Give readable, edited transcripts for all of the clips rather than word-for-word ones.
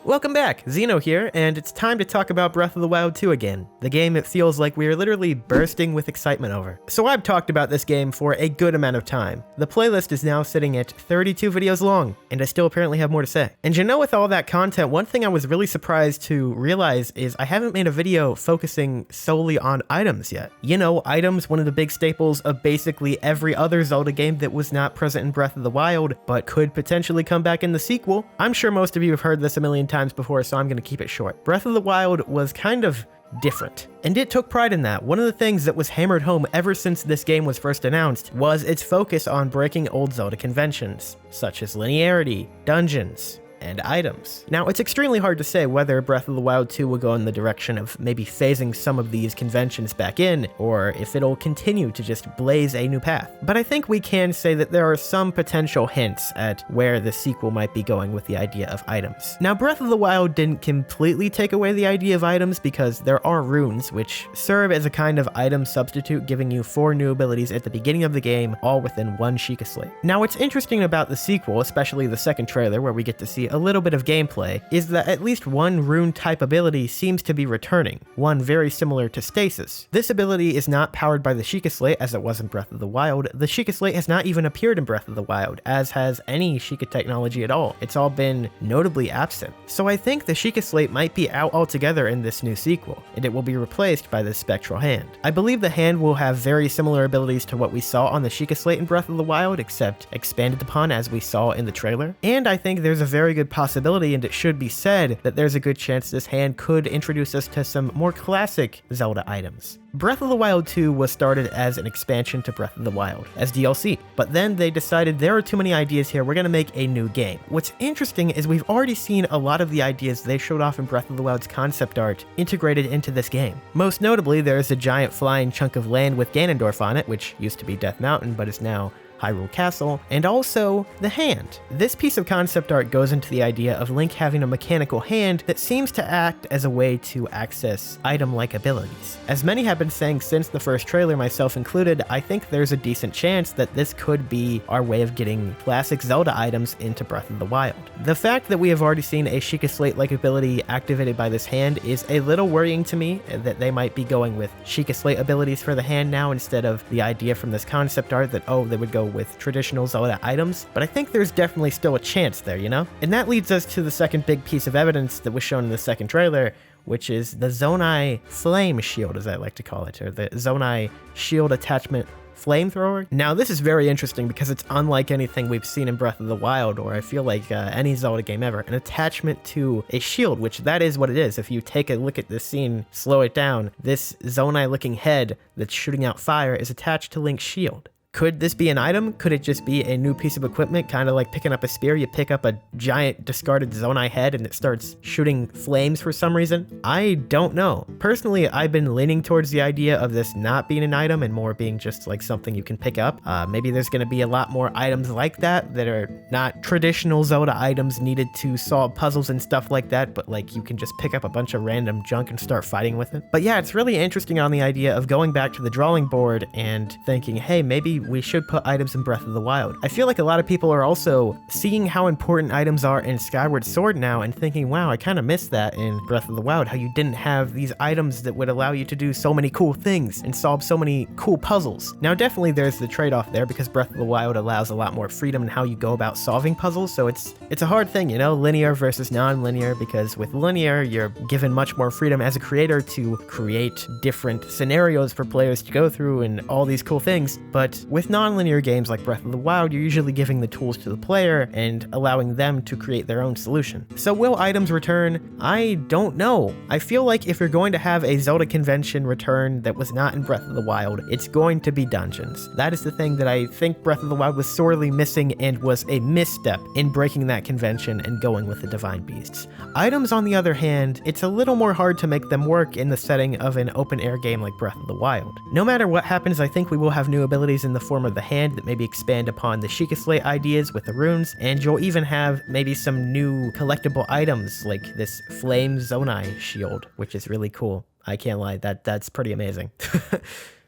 Welcome back, Xeno here, and it's time to talk about Breath of the Wild 2 again, the game it feels like we are literally bursting with excitement over. So I've talked about this game for a good amount of time. The playlist is now sitting at 32 videos long, and I still apparently have more to say. And you know, with all that content, one thing I was really surprised to realize is I haven't made a video focusing solely on items yet. You know, items, one of the big staples of basically every other Zelda game that was not present in Breath of the Wild, but could potentially come back in the sequel. I'm sure most of you have heard this a million times before, so I'm going to keep it short. Breath of the Wild was kind of different, and it took pride in that. One of the things that was hammered home ever since this game was first announced was its focus on breaking old Zelda conventions, such as linearity, dungeons, and items. Now, it's extremely hard to say whether Breath of the Wild 2 will go in the direction of maybe phasing some of these conventions back in, or if it'll continue to just blaze a new path. But I think we can say that there are some potential hints at where the sequel might be going with the idea of items. Now, Breath of the Wild didn't completely take away the idea of items because there are runes, which serve as a kind of item substitute, giving you 4 new abilities at the beginning of the game, all within one Sheikah Slate. Now, what's interesting about the sequel, especially the second trailer where we get to see a little bit of gameplay, is that at least one rune type ability seems to be returning, one very similar to Stasis. This ability is not powered by the Sheikah Slate as it was in Breath of the Wild. The Sheikah Slate has not even appeared in Breath of the Wild, as has any Sheikah technology at all. It's all been notably absent. So I think the Sheikah Slate might be out altogether in this new sequel, and it will be replaced by the Spectral Hand. I believe the hand will have very similar abilities to what we saw on the Sheikah Slate in Breath of the Wild, except expanded upon as we saw in the trailer. And I think there's a very good possibility, and it should be said, that there's a good chance this hand could introduce us to some more classic Zelda items. Breath of the Wild 2 was started as an expansion to Breath of the Wild, as DLC, but then they decided there are too many ideas here, we're gonna make a new game. What's interesting is we've already seen a lot of the ideas they showed off in Breath of the Wild's concept art integrated into this game. Most notably, there's a giant flying chunk of land with Ganondorf on it, which used to be Death Mountain, but is now Hyrule Castle, and also the hand. This piece of concept art goes into the idea of Link having a mechanical hand that seems to act as a way to access item-like abilities. As many have been saying since the first trailer, myself included, I think there's a decent chance that this could be our way of getting classic Zelda items into Breath of the Wild. The fact that we have already seen a Sheikah Slate-like ability activated by this hand is a little worrying to me, that they might be going with Sheikah Slate abilities for the hand now instead of the idea from this concept art that, oh, they would go with traditional Zelda items, but I think there's definitely still a chance there, you know? And that leads us to the second big piece of evidence that was shown in the second trailer, which is the Zonai Flame Shield, as I like to call it, or the Zonai Shield Attachment Flamethrower. Now, this is very interesting because it's unlike anything we've seen in Breath of the Wild, or I feel like any Zelda game ever. An attachment to a shield, which that is what it is. If you take a look at this scene, slow it down, this Zonai-looking head that's shooting out fire is attached to Link's shield. Could this be an item? Could it just be a new piece of equipment, kind of like picking up a spear? You pick up a giant discarded Zonai head and it starts shooting flames for some reason? I don't know. Personally, I've been leaning towards the idea of this not being an item and more being just like something you can pick up. Maybe there's going to be a lot more items like that are not traditional Zelda items needed to solve puzzles and stuff like that, but like you can just pick up a bunch of random junk and start fighting with it. But yeah, it's really interesting on the idea of going back to the drawing board and thinking, hey, maybe we should put items in Breath of the Wild. I feel like a lot of people are also seeing how important items are in Skyward Sword now and thinking, wow, I kind of missed that in Breath of the Wild, how you didn't have these items that would allow you to do so many cool things and solve so many cool puzzles. Now, definitely there's the trade-off there because Breath of the Wild allows a lot more freedom in how you go about solving puzzles, so it's a hard thing, you know, linear versus non-linear, because with linear, you're given much more freedom as a creator to create different scenarios for players to go through and all these cool things, but with non-linear games like Breath of the Wild, you're usually giving the tools to the player and allowing them to create their own solution. So will items return? I don't know. I feel like if you're going to have a Zelda convention return that was not in Breath of the Wild, it's going to be dungeons. That is the thing that I think Breath of the Wild was sorely missing and was a misstep in breaking that convention and going with the Divine Beasts. Items, on the other hand, it's a little more hard to make them work in the setting of an open-air game like Breath of the Wild. No matter what happens, I think we will have new abilities in the form of the hand that maybe expand upon the Sheikah Slate ideas with the runes, and you'll even have maybe some new collectible items like this Flame Zonai shield, which is really cool. I can't lie, that's pretty amazing.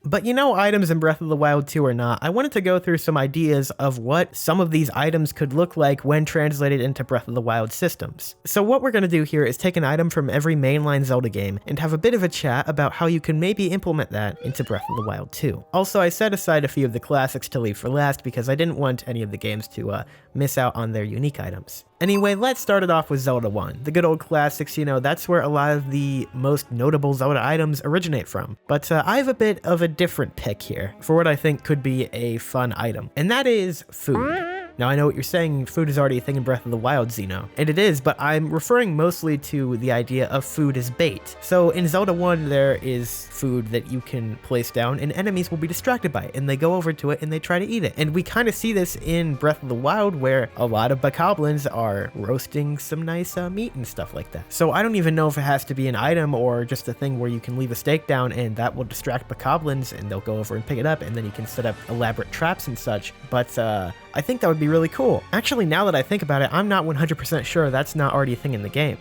But you know, items in Breath of the Wild 2 or not, I wanted to go through some ideas of what some of these items could look like when translated into Breath of the Wild systems. So what we're going to do here is take an item from every mainline Zelda game and have a bit of a chat about how you can maybe implement that into Breath of the Wild 2. Also, I set aside a few of the classics to leave for last because I didn't want any of the games to miss out on their unique items. Anyway, let's start it off with Zelda 1. The good old classics, you know, that's where a lot of the most notable Zelda items originate from. But I have a bit of a different pick here for what I think could be a fun item, and that is food. Now, I know what you're saying, food is already a thing in Breath of the Wild, Xeno. And it is, but I'm referring mostly to the idea of food as bait. So in Zelda 1, there is food that you can place down and enemies will be distracted by it, and they go over to it and they try to eat it. And we kind of see this in Breath of the Wild, where a lot of bokoblins are roasting some nice meat and stuff like that. So I don't even know if it has to be an item or just a thing where you can leave a steak down and that will distract bokoblins and they'll go over and pick it up, and then you can set up elaborate traps and such. But I think that would be really cool. Actually, now that I think about it, I'm not 100% sure that's not already a thing in the game.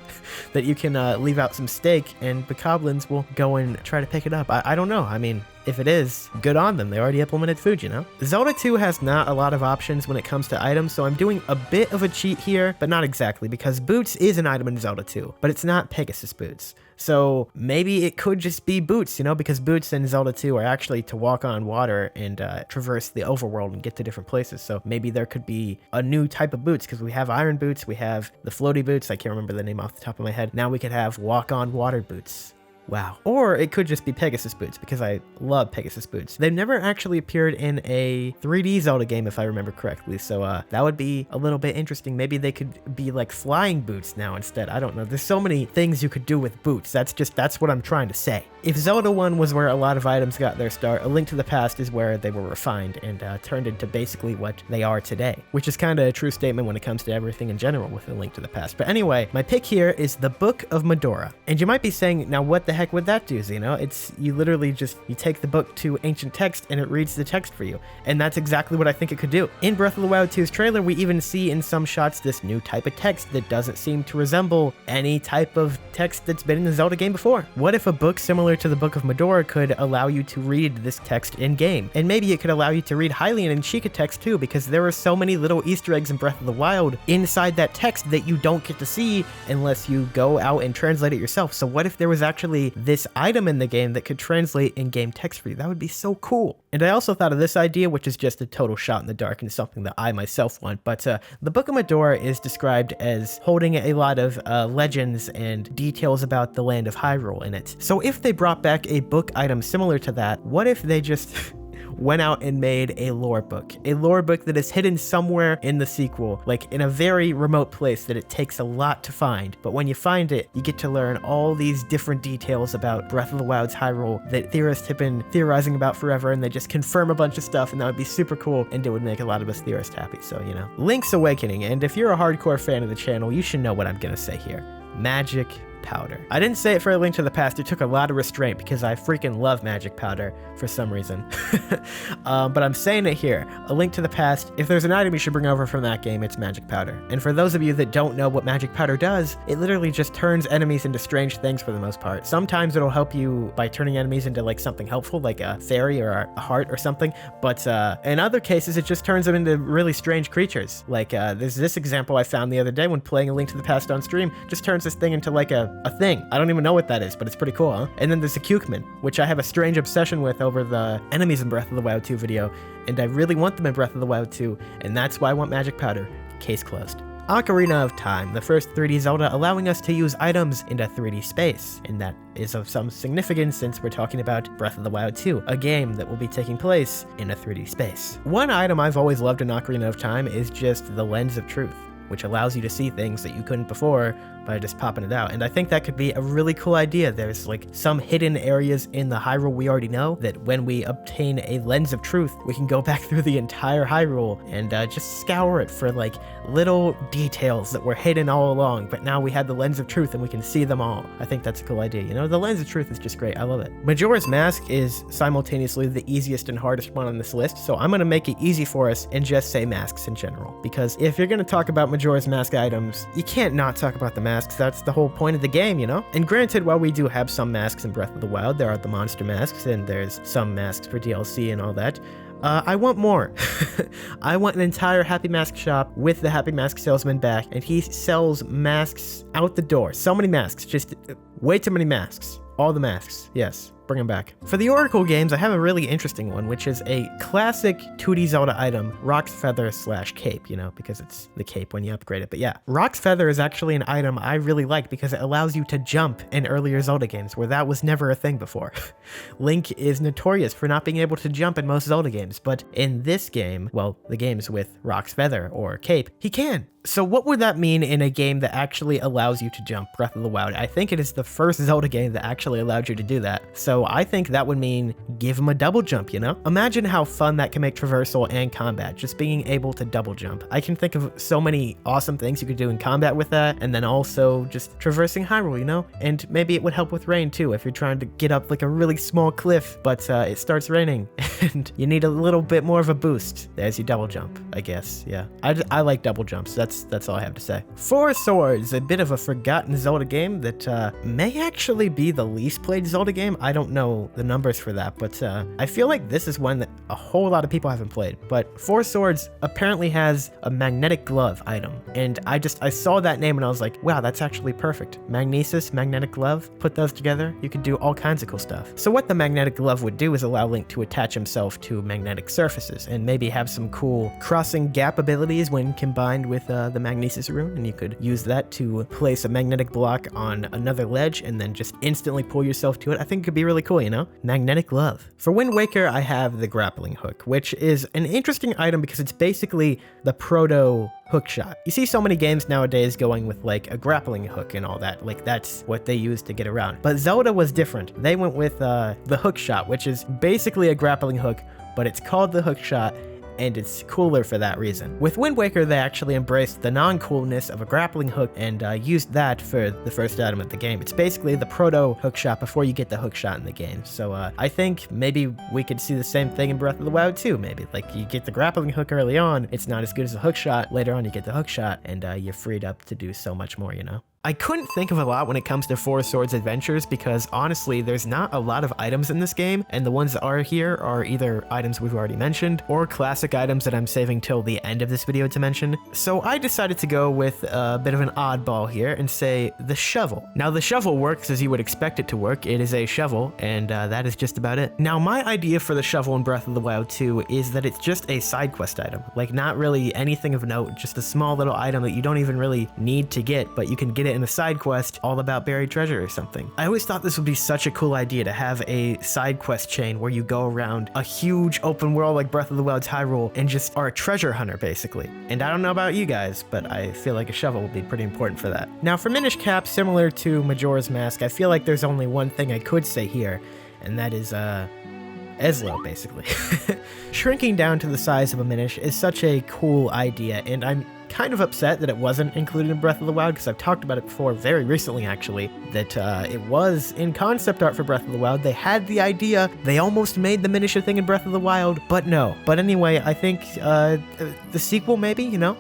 That you can leave out some steak and bokoblins will go and try to pick it up. I don't know. I mean, if it is, good on them. They already implemented food, you know? Zelda 2 has not a lot of options when it comes to items, so I'm doing a bit of a cheat here, but not exactly, because boots is an item in Zelda 2, but it's not Pegasus boots. So maybe it could just be boots, you know, because boots in Zelda 2 are actually to walk on water and traverse the overworld and get to different places. So maybe there could be a new type of boots, because we have iron boots, we have the floaty boots, I can't remember the name off the top of my head. Now we could have walk on water boots. Wow. Or it could just be Pegasus boots, because I love Pegasus boots. They've never actually appeared in a 3D Zelda game, if I remember correctly, so that would be a little bit interesting. Maybe they could be like flying boots now instead. I don't know. There's so many things you could do with boots. That's what I'm trying to say. If Zelda 1 was where a lot of items got their start, A Link to the Past is where they were refined and turned into basically what they are today, which is kind of a true statement when it comes to everything in general with A Link to the Past. But anyway, my pick here is the Book of Medora. And you might be saying, now what the heck would that do, Xeno? It's, you literally just, you take the book to ancient text and it reads the text for you. And that's exactly what I think it could do. In Breath of the Wild 2's trailer, we even see in some shots this new type of text that doesn't seem to resemble any type of text that's been in the Zelda game before. What if a book similar to the Book of Medora could allow you to read this text in-game? And maybe it could allow you to read Hylian and Sheikah text too, because there are so many little Easter eggs in Breath of the Wild inside that text that you don't get to see unless you go out and translate it yourself. So what if there was actually this item in the game that could translate in-game text for you? That would be so cool. And I also thought of this idea, which is just a total shot in the dark and something that I myself want, but the Book of Medora is described as holding a lot of legends and details about the land of Hyrule in it. So if they brought back a book item similar to that, what if they just went out and made a lore book that is hidden somewhere in the sequel, like in a very remote place that it takes a lot to find, but when you find it, you get to learn all these different details about Breath of the Wild's Hyrule that theorists have been theorizing about forever, and they just confirm a bunch of stuff, and that would be super cool, and it would make a lot of us theorists happy. So, you know, Link's Awakening, and if you're a hardcore fan of the channel, you should know what I'm gonna say here. Magic powder. I didn't say it for A Link to the Past. It took a lot of restraint because I freaking love magic powder for some reason. But I'm saying it here. A Link to the Past, if there's an item you should bring over from that game, it's magic powder. And for those of you that don't know what magic powder does, it literally just turns enemies into strange things for the most part. Sometimes it'll help you by turning enemies into like something helpful, like a fairy or a heart or something. But in other cases, it just turns them into really strange creatures. Like there's this example I found the other day when playing A Link to the Past on stream. Just turns this thing into like a thing. I don't even know what that is, but it's pretty cool, huh? And then there's the Cukeman, which I have a strange obsession with over the enemies in Breath of the Wild 2 video, and I really want them in Breath of the Wild 2, and that's why I want magic powder. Case closed. Ocarina of Time, the first 3D Zelda allowing us to use items in a 3D space, and that is of some significance since we're talking about Breath of the Wild 2, a game that will be taking place in a 3D space. One item I've always loved in Ocarina of Time is just the Lens of Truth, which allows you to see things that you couldn't before by just popping it out. And I think that could be a really cool idea. There's like some hidden areas in the Hyrule we already know that when we obtain a Lens of Truth, we can go back through the entire Hyrule and just scour it for like little details that were hidden all along, but now we have the Lens of Truth and we can see them all. I think that's a cool idea. You know, the Lens of Truth is just great. I love it. Majora's Mask is simultaneously the easiest and hardest one on this list, so I'm gonna make it easy for us and just say masks in general, because if you're gonna talk about Majora's Mask items, you can't not talk about the masks. That's the whole point of the game, you know? And granted, while we do have some masks in Breath of the Wild, there are the monster masks, and there's some masks for DLC and all that. I want more. I want an entire Happy Mask shop with the Happy Mask salesman back, and he sells masks out the door. So many masks, just way too many masks. All the masks, yes. Bring them back. For the Oracle games, I have a really interesting one, which is a classic 2D Zelda item, Rock's Feather / cape, you know, because it's the cape when you upgrade it. But yeah, Rock's Feather is actually an item I really like because it allows you to jump in earlier Zelda games where that was never a thing before. Link is notorious for not being able to jump in most Zelda games, but in this game, well, the games with Rock's Feather or cape, he can. So what would that mean in a game that actually allows you to jump? Breath of the Wild. I think it is the first Zelda game that actually allowed you to do that. So I think that would mean give him a double jump, you know? Imagine how fun that can make traversal and combat, just being able to double jump. I can think of so many awesome things you could do in combat with that, and then also just traversing Hyrule, you know? And maybe it would help with rain too, if you're trying to get up like a really small cliff, but it starts raining, and you need a little bit more of a boost as you double jump, I guess, yeah. I like double jumps, that's all I have to say. Four Swords, a bit of a forgotten Zelda game that may actually be the least played Zelda game. I don't know the numbers for that, but I feel like this is one that a whole lot of people haven't played. But Four Swords apparently has a magnetic glove item, and I saw that name and I was like, wow, that's actually perfect. Magnesis, magnetic glove, put those together, you could do all kinds of cool stuff. So what the magnetic glove would do is allow Link to attach himself to magnetic surfaces and maybe have some cool crossing gap abilities when combined with the Magnesis rune, and you could use that to place a magnetic block on another ledge and then just instantly pull yourself to it. I think it could be really cool, you know? Magnetic glove. For Wind Waker, I have the grappling hook, which is an interesting item because it's basically the proto hook shot. You see so many games nowadays going with like a grappling hook and all that, like that's what they use to get around. But Zelda was different. They went with the hook shot, which is basically a grappling hook, but it's called the hook shot, and it's cooler for that reason. With Wind Waker, they actually embraced the non-coolness of a grappling hook and used that for the first item of the game. It's basically the proto hookshot before you get the hookshot in the game. So I think maybe we could see the same thing in Breath of the Wild too, maybe. Like you get the grappling hook early on, it's not as good as a hookshot. Later on you get the hookshot and you're freed up to do so much more, you know? I couldn't think of a lot when it comes to Four Swords Adventures because honestly, there's not a lot of items in this game, and the ones that are here are either items we've already mentioned or classic items that I'm saving till the end of this video to mention. So I decided to go with a bit of an oddball here and say the shovel. Now the shovel works as you would expect it to work. It is a shovel, and that is just about it. Now my idea for the shovel in Breath of the Wild 2 is that it's just a side quest item. Like not really anything of note, just a small little item that you don't even really need to get, but you can get it in a side quest all about buried treasure or something. I always thought this would be such a cool idea to have a side quest chain where you go around a huge open world like Breath of the Wild's Hyrule and just are a treasure hunter basically. And I don't know about you guys, but I feel like a shovel would be pretty important for that. Now for Minish Cap, similar to Majora's Mask, I feel like there's only one thing I could say here, and that is Eslo, basically. Shrinking down to the size of a Minish is such a cool idea, and I'm kind of upset that it wasn't included in Breath of the Wild because I've talked about it before very recently actually, that it was in concept art for Breath of the Wild. They had the idea, they almost made the Minish a thing in Breath of the Wild, but no. But anyway, I think the sequel maybe, you know,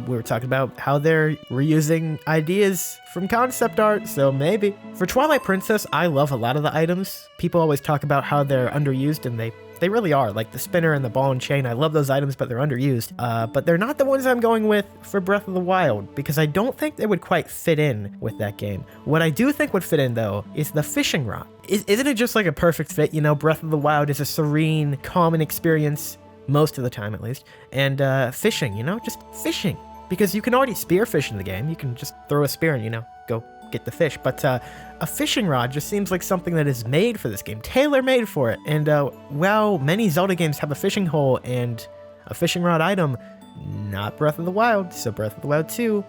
we were talking about how they're reusing ideas from concept art, so maybe. For Twilight Princess, I love a lot of the items. People always talk about how they're underused, and they really are, like the spinner and the ball and chain. I love those items, but they're underused. But they're not the ones I'm going with for Breath of the Wild, because I don't think they would quite fit in with that game. What I do think would fit in, though, is the fishing rod. Isn't it just like a perfect fit? You know, Breath of the Wild is a serene, calming experience, most of the time at least. And fishing, you know, just fishing. Because you can already spearfish in the game. You can just throw a spear and, you know, go get the fish. But a fishing rod just seems like something that is made for this game, tailor-made for it. And while many Zelda games have a fishing hole and a fishing rod item, not Breath of the Wild. So Breath of the Wild 2,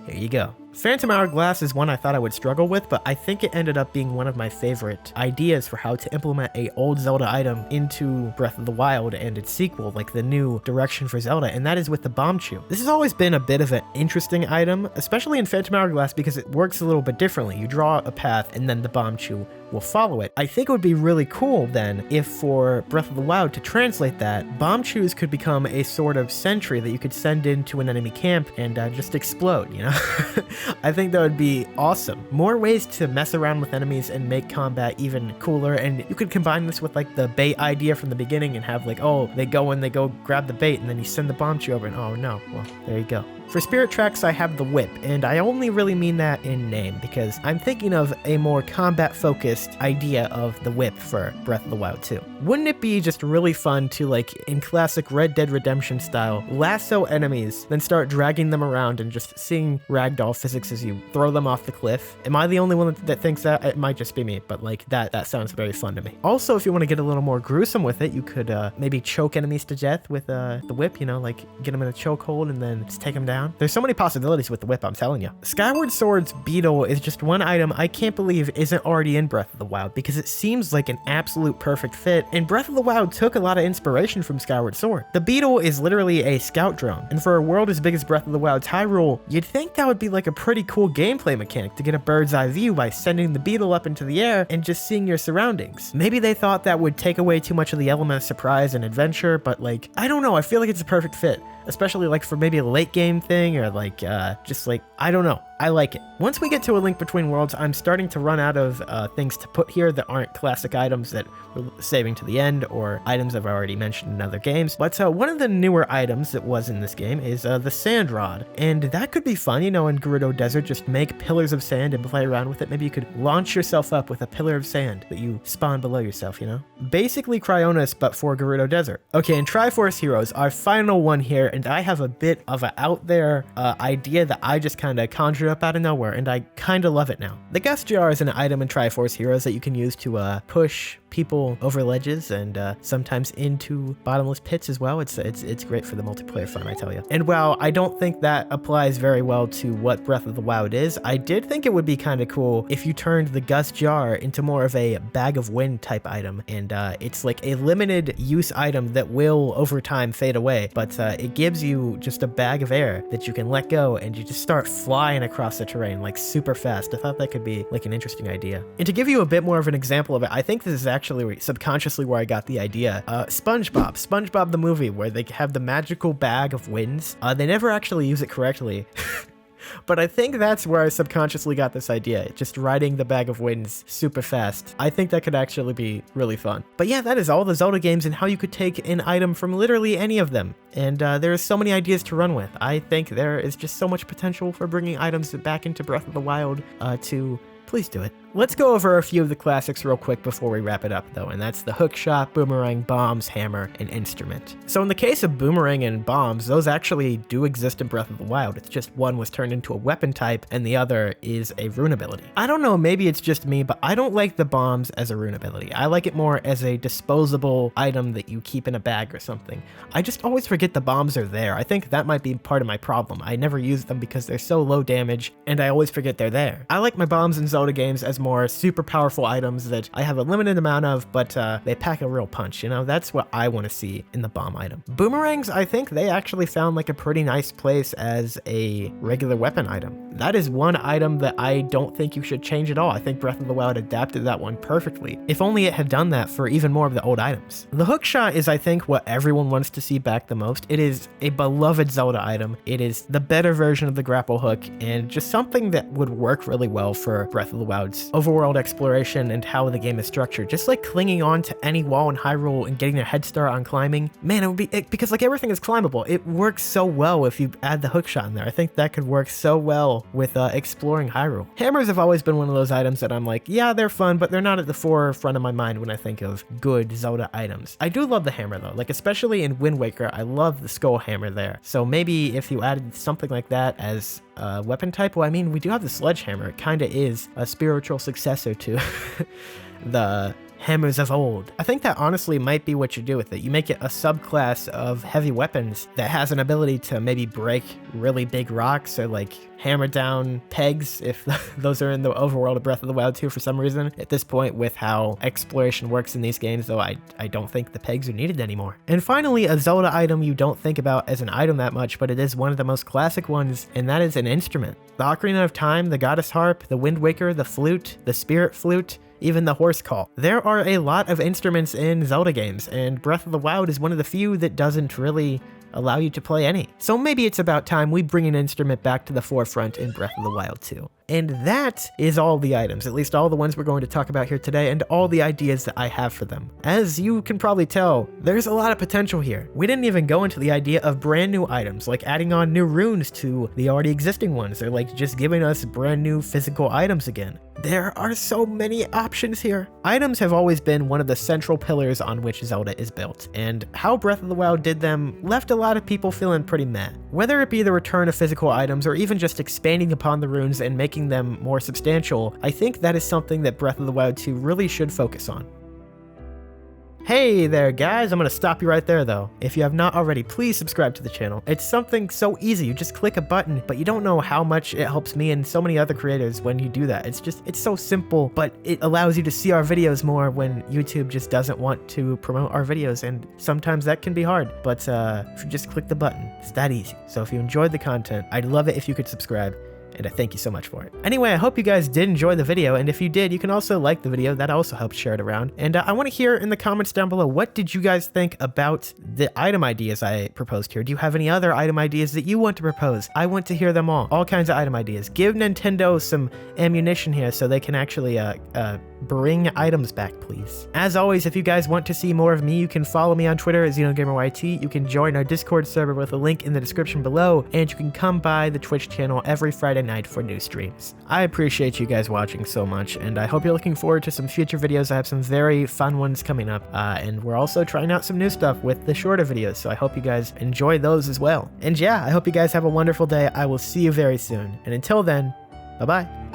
here you go. Phantom Hourglass is one I thought I would struggle with, but I think it ended up being one of my favorite ideas for how to implement a old Zelda item into Breath of the Wild and its sequel, like the new direction for Zelda, and that is with the Bomb Chew. This has always been a bit of an interesting item, especially in Phantom Hourglass, because it works a little bit differently. You draw a path and then the Bomb Chew will follow it. I think it would be really cool then if for Breath of the Wild to translate that, Bomb Chews could become a sort of sentry that you could send into an enemy camp and just explode, you know? I think that would be awesome. More ways to mess around with enemies and make combat even cooler, and you could combine this with like the bait idea from the beginning and have like, oh, they go grab the bait and then you send the Bomb Chew over and oh no, well, there you go. For Spirit Tracks, I have the Whip, and I only really mean that in name because I'm thinking of a more combat-focused idea of the Whip for Breath of the Wild 2. Wouldn't it be just really fun to, like, in classic Red Dead Redemption style, lasso enemies, then start dragging them around and just seeing ragdoll physics as you throw them off the cliff? Am I the only one that thinks that? It might just be me, but, like, that sounds very fun to me. Also, if you want to get a little more gruesome with it, you could maybe choke enemies to death with the Whip, you know, like, get them in a chokehold and then just take them down. There's so many possibilities with the Whip, I'm telling you. Skyward Sword's beetle is just one item I can't believe isn't already in Breath of the Wild because it seems like an absolute perfect fit, and Breath of the Wild took a lot of inspiration from Skyward Sword. The beetle is literally a scout drone, and for a world as big as Breath of the Wild's Hyrule, you'd think that would be like a pretty cool gameplay mechanic to get a bird's eye view by sending the beetle up into the air and just seeing your surroundings. Maybe they thought that would take away too much of the element of surprise and adventure, but like, I don't know, I feel like it's a perfect fit. Especially like for maybe a late game thing or like just like, I don't know. I like it. Once we get to A Link Between Worlds, I'm starting to run out of things to put here that aren't classic items that we're saving to the end or items I've already mentioned in other games. But one of the newer items that was in this game is the Sand Rod. And that could be fun, you know, in Gerudo Desert, just make pillars of sand and play around with it. Maybe you could launch yourself up with a pillar of sand that you spawn below yourself, you know? Basically Cryonis, but for Gerudo Desert. Okay, and Triforce Heroes, our final one here, and I have a bit of an out there idea that I just kind of conjured up out of nowhere, and I kind of love it now. The Gust Jar is an item in Triforce Heroes that you can use to push people over ledges and sometimes into bottomless pits as well. It's great for the multiplayer fun, I tell you. And while I don't think that applies very well to what Breath of the Wild is, I did think it would be kind of cool if you turned the Gust Jar into more of a bag of wind type item, and it's like a limited use item that will over time fade away, but it gives you just a bag of air that you can let go and you just start flying across the terrain like super fast. I thought that could be like an interesting idea. And to give you a bit more of an example of it, I think this is actually subconsciously where I got the idea. SpongeBob the movie, where they have the magical bag of winds. They never actually use it correctly. But I think that's where I subconsciously got this idea, just riding the bag of winds super fast. I think that could actually be really fun. But yeah, that is all the Zelda games and how you could take an item from literally any of them. And there are so many ideas to run with. I think there is just so much potential for bringing items back into Breath of the Wild please do it. Let's go over a few of the classics real quick before we wrap it up though, and that's the hookshot, boomerang, bombs, hammer, and instrument. So in the case of boomerang and bombs, those actually do exist in Breath of the Wild. It's just one was turned into a weapon type and the other is a rune ability. I don't know, maybe it's just me, but I don't like the bombs as a rune ability. I like it more as a disposable item that you keep in a bag or something. I just always forget the bombs are there. I think that might be part of my problem. I never use them because they're so low damage and I always forget they're there. I like my bombs in Zelda games as more super powerful items that I have a limited amount of, but they pack a real punch, you know? That's what I want to see in the bomb item. Boomerangs, I think they actually found like a pretty nice place as a regular weapon item. That is one item that I don't think you should change at all. I think Breath of the Wild adapted that one perfectly. If only it had done that for even more of the old items. The hookshot is, I think, what everyone wants to see back the most. It is a beloved Zelda item. It is the better version of the grapple hook and just something that would work really well for Breath of the Wild's overworld exploration and how the game is structured. Just like clinging on to any wall in Hyrule and getting a head start on climbing. Man, it would be, because like everything is climbable. It works so well if you add the hookshot in there. I think that could work so well with exploring Hyrule. Hammers have always been one of those items that I'm like, yeah, they're fun, but they're not at the forefront of my mind when I think of good Zelda items. I do love the hammer though, like especially in Wind Waker, I love the skull hammer there. So maybe if you added something like that as a weapon type, well, I mean, we do have the sledgehammer. It kind of is a spiritual successor to the hammers of old. I think that honestly might be what you do with it. You make it a subclass of heavy weapons that has an ability to maybe break really big rocks or like hammer down pegs if those are in the overworld of Breath of the Wild 2 for some reason. At this point, with how exploration works in these games, though, I don't think the pegs are needed anymore. And finally, a Zelda item you don't think about as an item that much, but it is one of the most classic ones, and that is an instrument. The Ocarina of Time, the Goddess Harp, the Wind Waker, the flute, the Spirit Flute, even the horse call. There are a lot of instruments in Zelda games, and Breath of the Wild is one of the few that doesn't really allow you to play any. So maybe it's about time we bring an instrument back to the forefront in Breath of the Wild 2. And that is all the items, at least all the ones we're going to talk about here today, and all the ideas that I have for them. As you can probably tell, there's a lot of potential here. We didn't even go into the idea of brand new items, like adding on new runes to the already existing ones, or like just giving us brand new physical items again. There are so many options here. Items have always been one of the central pillars on which Zelda is built, and how Breath of the Wild did them left a lot of people feeling pretty meh. Whether it be the return of physical items or even just expanding upon the runes and making them more substantial, I think that is something that Breath of the Wild 2 really should focus on. Hey there guys, I'm gonna stop you right there though. If you have not already, please subscribe to the channel. It's something so easy, you just click a button, but you don't know how much it helps me and so many other creators when you do that. It's so simple, but it allows you to see our videos more when YouTube just doesn't want to promote our videos, and sometimes that can be hard, but if you just click the button, it's that easy. So if you enjoyed the content, I'd love it if you could subscribe, and I thank you so much for it. Anyway, I hope you guys did enjoy the video, and if you did, you can also like the video. That also helps share it around. And I want to hear in the comments down below, what did you guys think about the item ideas I proposed here? Do you have any other item ideas that you want to propose? I want to hear them all kinds of item ideas. Give Nintendo some ammunition here so they can actually bring items back, please. As always, if you guys want to see more of me, you can follow me on Twitter at XenogamerYT. You can join our Discord server with a link in the description below, and you can come by the Twitch channel every Friday night for new streams. I appreciate you guys watching so much, and I hope you're looking forward to some future videos. I have some very fun ones coming up, and we're also trying out some new stuff with the shorter videos, so I hope you guys enjoy those as well. And yeah, I hope you guys have a wonderful day. I will see you very soon, and until then, bye-bye.